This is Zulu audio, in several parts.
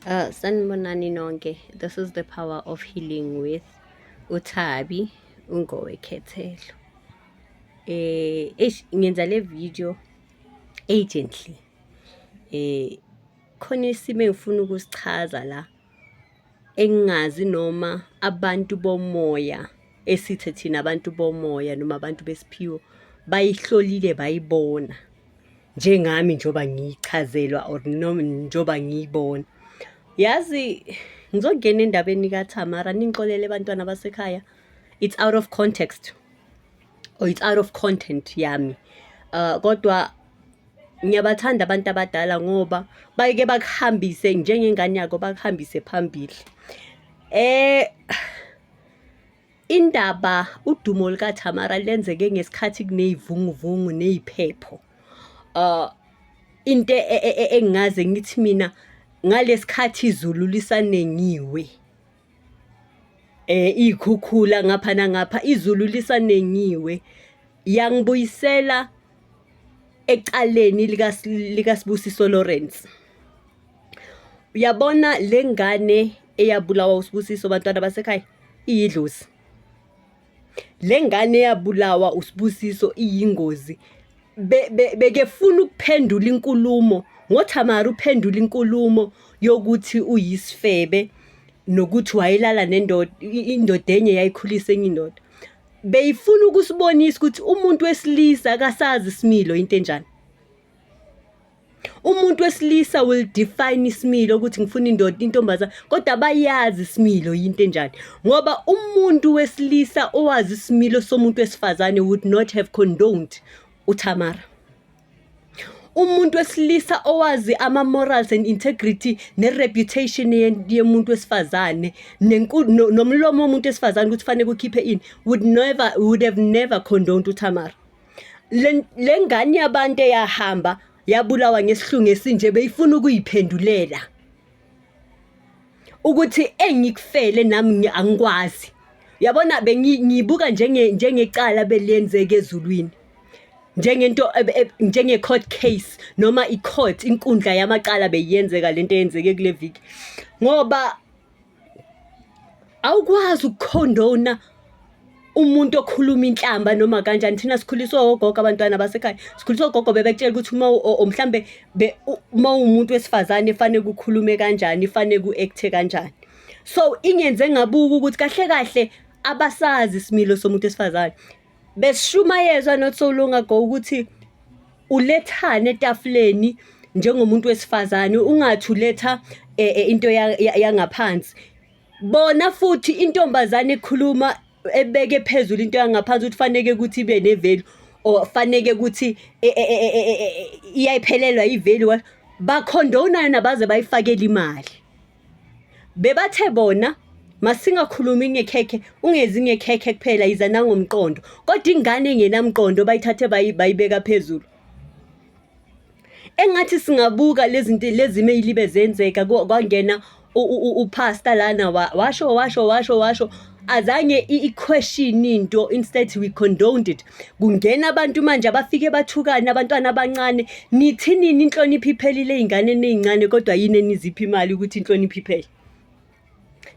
Sanibonani nonke. This is the power of healing with Uthabi Ungowekhethelo. Ngenza le video agently. Khona isimo engifuna ukusichaza la engazi noma abantu bomoya esithe thina abantu bomoya noma abantu besiphiwo bayihlolile bayibona njengami njoba ngiyichazelwa or noma njoba ngiyibona. Yazi ngizongena endabeni kaThamara ningixolele abantwana basekhaya, it's out of context or it's out of content yami. Kodwa ngiyabathanda abantu abadala ngoba bayike bakuhambise njengengane yako bakuhambise phambili. Indaba udumo likaThamara lenzeke ngesikhathi kuney'vunguvungu ney'phepho. Into engaze ngithi mina ngalesikhathi izulu lisanengiwe, iy'khukhula ngapha nangapha, izulu lisanengiwe, yangibuyisela ecaleni likaSibusiso Lawrence. Uyabona le ngane eyabulawa uSibusiso, bantwana basekhaya, iyidlozi. Le ngane eyabulawa uSibusiso iyingozi. Bekefuna ukuphendula inkulumo ngoThamara, uphendula inkulumo yokuthi uyisifebe nokuthi wayelala nendoda, indoda enye yayikhulisa enye indoda. Beyifuna ukusibonisa ukuthi umuntu wesilisa akasazi isimilo into enjani. Umuntu wesilisa will define isimilo ukuthi ngifuna intombazana, kodwa bayazi isimilo into enjani. Ngoba umuntu wesilisa owazi isimilo somuntu wesifazane would not have condoned uThamara. Umuntu wesilisa owazi ama-morals and integrity ne-reputation yomuntu wesifazane nomlomo womuntu wesifazane ukuthi fanele ukhiphe ini would have never condoned uThamara. Le ngane yabantu eyahamba yabulawa ngesihlungu esinje beyifuna ukuyiphendulela ukuthi engikufele nami angikwazi. Yabona bengiyibuka njengecala belenzeke ezulwini, njenge-court case noma i-court, inkundla yamacala beyenzeka lento eyenzeke kule viki. Ngoba awukwazi ukukhondona umuntu okhuluma inhlamba noma kanjani. Thina sikhuliswa ogogo, abantwana basekhaya sikhuliswa ogogo bebekutshela ukuthi mhlambe uma umuntu wesifazane fanele ukukhulume kanjani, fanele ku-acte kanjani. So ingenze ngabuka ukuthi kahle kahle abasazi isimilo somuntu wesifazane. Besishumayezwa not so long ago ukuthi ulethane etafuleni njengomuntu wesifazane, ungathi uletha into yangaphansi. Bona futhi intombazane ekhuluma ebeke phezulu into yangaphansi ukuthi fanele ukuthi ibe nevalue or fanele ukuthi iyayiphelelwa ivalue, bakhondona nabaze bayifakela imali. Bebathe bona masingakhulumi ngekhekhe, ungezi ngekhekhe kuphela, yiza nangomqondo. Kodwa ingane engenamqondo bayithathe bayibeka phezulu. Engathi singabuka lezi email bezenzeka, kwangena upastor lana washo azange i-question into, instead we condoned it. Kungena abantu manje abafike bathukana abantwana abancane. Nithi nini inhlonipho iphelile ey'nganeni ey'ncane kodwa yini enizipha imali ukuthi inhlonipho iphele?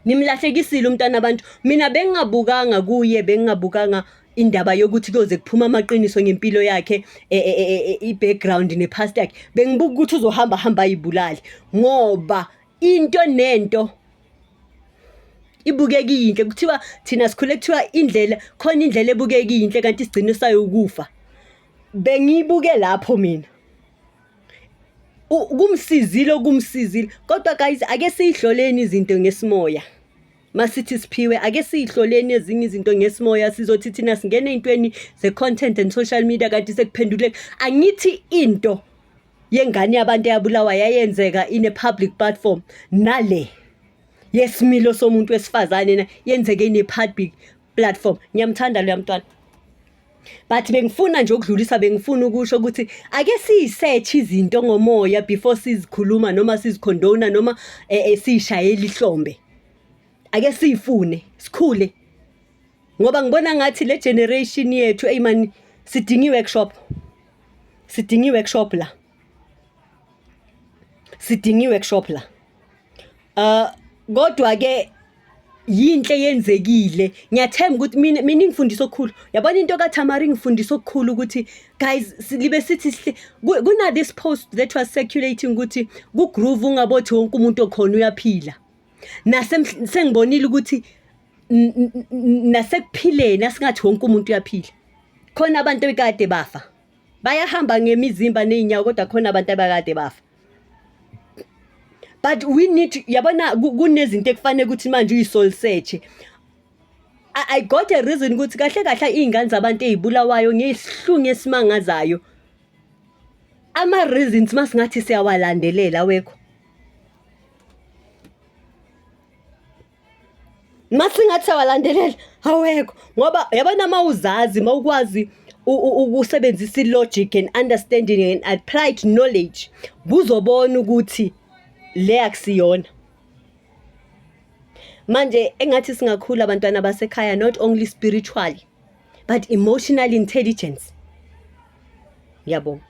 Nimlahlekisile umntwana abantu. Mina bengingabukanga kuye, bengingabukanga indaba yokuthi kuyoze kuphuma amaqiniso ngempilo yakhe, i-background ne-past yakhe. Bengibuka ukuthi uzohamba ayibulali ngoba into nento ibukeka iyinhle. Kuthiwa thina sikhule kuthiwa indlela, khona indlela ebukeka iyinhle kanti isigcino sayo ukufa. Bengiyibuke lapho mina. Kumsizile. Kodwa guys, ake siyihloleni izinto ngesimoya. Masithi siphiwe, ake siyihloleni ezinye izinto ngesimoya, sizothi thina singene ey'ntweni ze-content and social media kanti sekuphenduleka. Angithi into yengane yabantu eyabulawa yayenzeka in a public platform, nale yesimilo somuntu wesifazane yenzeke in a public platform. Ngiyamthanda lo mntwana, but bengifuna nje ukudlulisa, bengifuna ukusho ukuthi ake siyisearch izinto ngomoya before sizikhuluma noma sizikhondona noma siyishayela ihlombe. Ake siyifune, sikhule. Ngoba ngibona ngathi le generation yethu man sidinga i-workshop. Sidinga i-workshop la. Kodwa ke yinhle yenzekile. Ngiyathemba ukuthi mina ngifundisa okukhulu. Yabona into kaThamari ngifundisa okukhulu ukuthi guys libe sithi kuna this post that was circulating ukuthi ku groove ungabothi wonke umuntu okhona uyaphila. Sengibonile ukuthi nasekuphileni asingathi wonke umuntu uyaphila. Khona abantu bekade bafa. Bayahamba ngemizimba nezinyawo kodwa khona abantu abakade bafa. But we need yabona kunezinto ekufanele ukuthi manje uyisoul search. I got a reason ukuthi kahle kahle izingane zabantu ezibulawayo ngesihlungu esimangazayo. Ama reasons masingathi siyawalandelela wekho. Masingathi siyawalandelela awekho ngoba yabona mawuzazi mawukwazi ukusebenzisa ilogic and understanding and applied knowledge buzobona ukuthi le akusiyona. Manje engathi singakhula abantwana basekhaya not only spiritually but emotional intelligence. Yabonga.